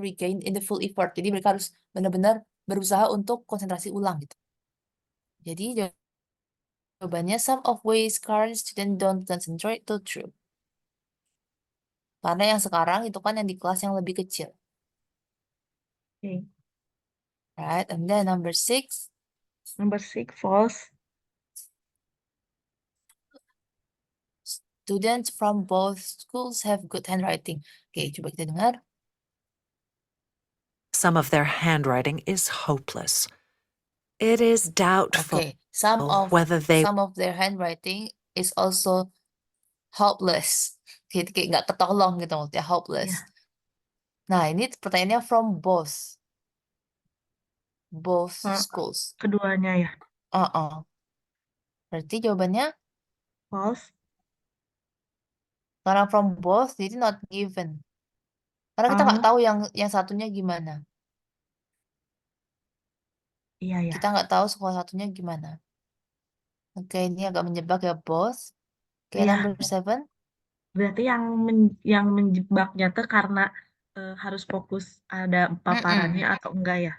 regain in the full effort. Jadi mereka harus benar-benar berusaha untuk konsentrasi ulang gitu. Jadi jawabannya some of ways current student don't concentrate to true. Karena yang sekarang itu kan yang di kelas yang lebih kecil.
Okay.
Right, and then number 6.
Number 6, false.
Students from both schools have good handwriting. Oke, coba kita dengar.
Some of their handwriting is hopeless. It is doubtful
Oke, some of their handwriting is also hopeless. Kayak nggak ketolong gitu maksudnya, hopeless.
Yeah.
Nah, ini pertanyaannya from both schools.
Keduanya ya.
Berarti jawabannya
False.
karena from both jadi not given. Karena kita nggak tahu yang satunya gimana.
Iya ya.
Kita nggak tahu sekolah satunya gimana. Oke, ini agak menjebak ya, both. Oke,
Iya.
number 7.
Berarti yang menjebaknya tuh karena harus fokus ada paparannya atau enggak ya?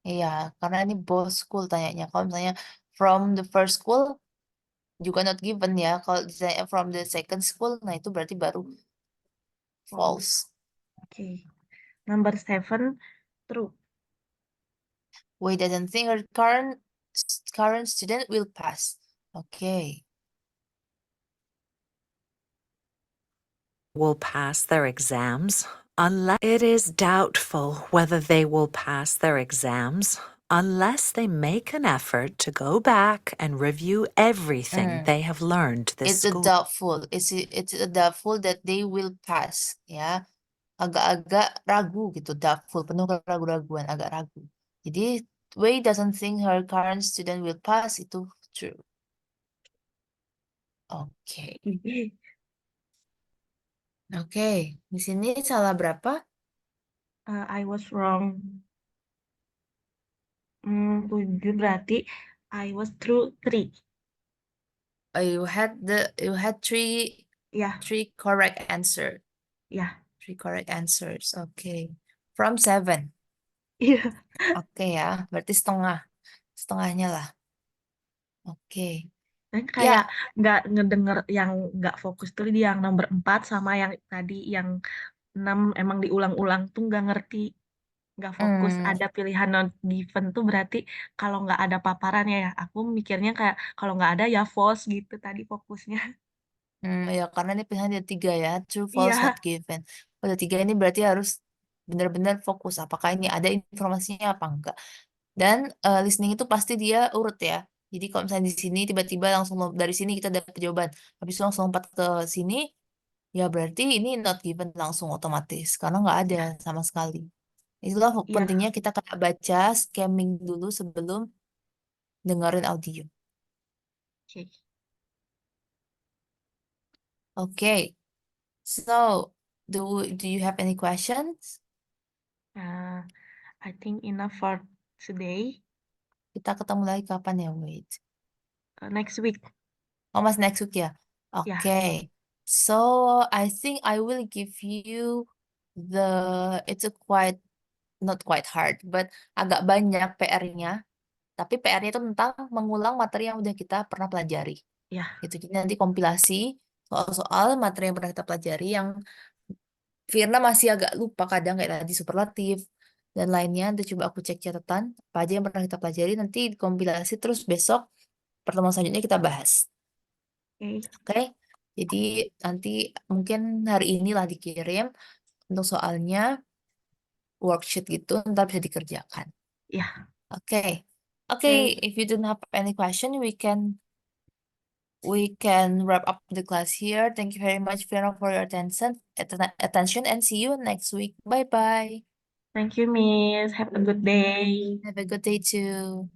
Iya, karena ini both school tanyanya. Kalau misalnya from the first school juga not given ya. Kalau misalnya from the second school, nah itu berarti baru false.
Okay. Number 7, true.
Wei doesn't think her current student will pass. Okay.
Will pass their exams unless it is doubtful whether they will pass their exams unless they make an effort to go back and review everything they have learned this
It's
school.
It's a doubtful that they will pass, ya. Agak-agak ragu gitu, doubtful, penuh keraguan-raguan, agak ragu. Jadi Wei doesn't think her current student will pass, itu true. Oke. Oke, di sini salah berapa?
I was wrong. 7 berarti I was true 3.
You had three
Yeah.
correct answer.
Yeah.
3 correct answers. Okay. From 7.
Iya.
Oke ya, berarti setengahnya lah. Oke.
Dan kayak nggak ngedenger yang nggak fokus tuh di yang nomor 4 sama yang tadi yang 6 emang diulang-ulang tuh nggak ngerti, nggak fokus. Ada pilihan non given tuh berarti kalau nggak ada paparannya ya. Aku mikirnya kayak kalau nggak ada ya false gitu tadi fokusnya.
Ya karena ini pilihan ada 3 ya, true, false,
Iya.
not given. Pada 3 ini berarti harus benar-benar fokus apakah ini ada informasinya apa enggak. Dan listening itu pasti dia urut ya. Jadi kalau misalnya di sini tiba-tiba langsung dari sini kita dapat jawaban, habis itu langsung lompat ke sini, ya berarti ini not given langsung otomatis karena nggak ada sama sekali. Itulah
Iya.
pentingnya kita kayak baca scamming dulu sebelum dengerin audio.
Oke.
Okay. So, do you have any questions?
I think enough for today.
Kita ketemu lagi kapan ya? Wait.
Next week.
Oh, Mas next week ya?
Ya,
Okay. So I think I will give you it's a quite not quite hard, but agak banyak PR-nya. Tapi PR-nya itu tentang mengulang materi yang udah kita pernah pelajari.
ya.
Gitu. Jadi nanti kompilasi soal-soal materi yang pernah kita pelajari yang Firna masih agak lupa kadang kayak tadi superlatif dan lainnya. Nanti coba aku cek catatan apa aja yang pernah kita pelajari. Nanti kompilasi terus besok pertemuan selanjutnya kita bahas.
Oke.
Oke? Jadi nanti mungkin hari inilah dikirim untuk soalnya worksheet gitu ntar bisa dikerjakan.
Ya.
Oke. Oke,
Oke.
if you don't have any question, we can wrap up the class here. Thank you very much, Fiona, for your attention, and see you next week. Bye bye.
Thank you, Miss. Have a good day.
Have a good day too.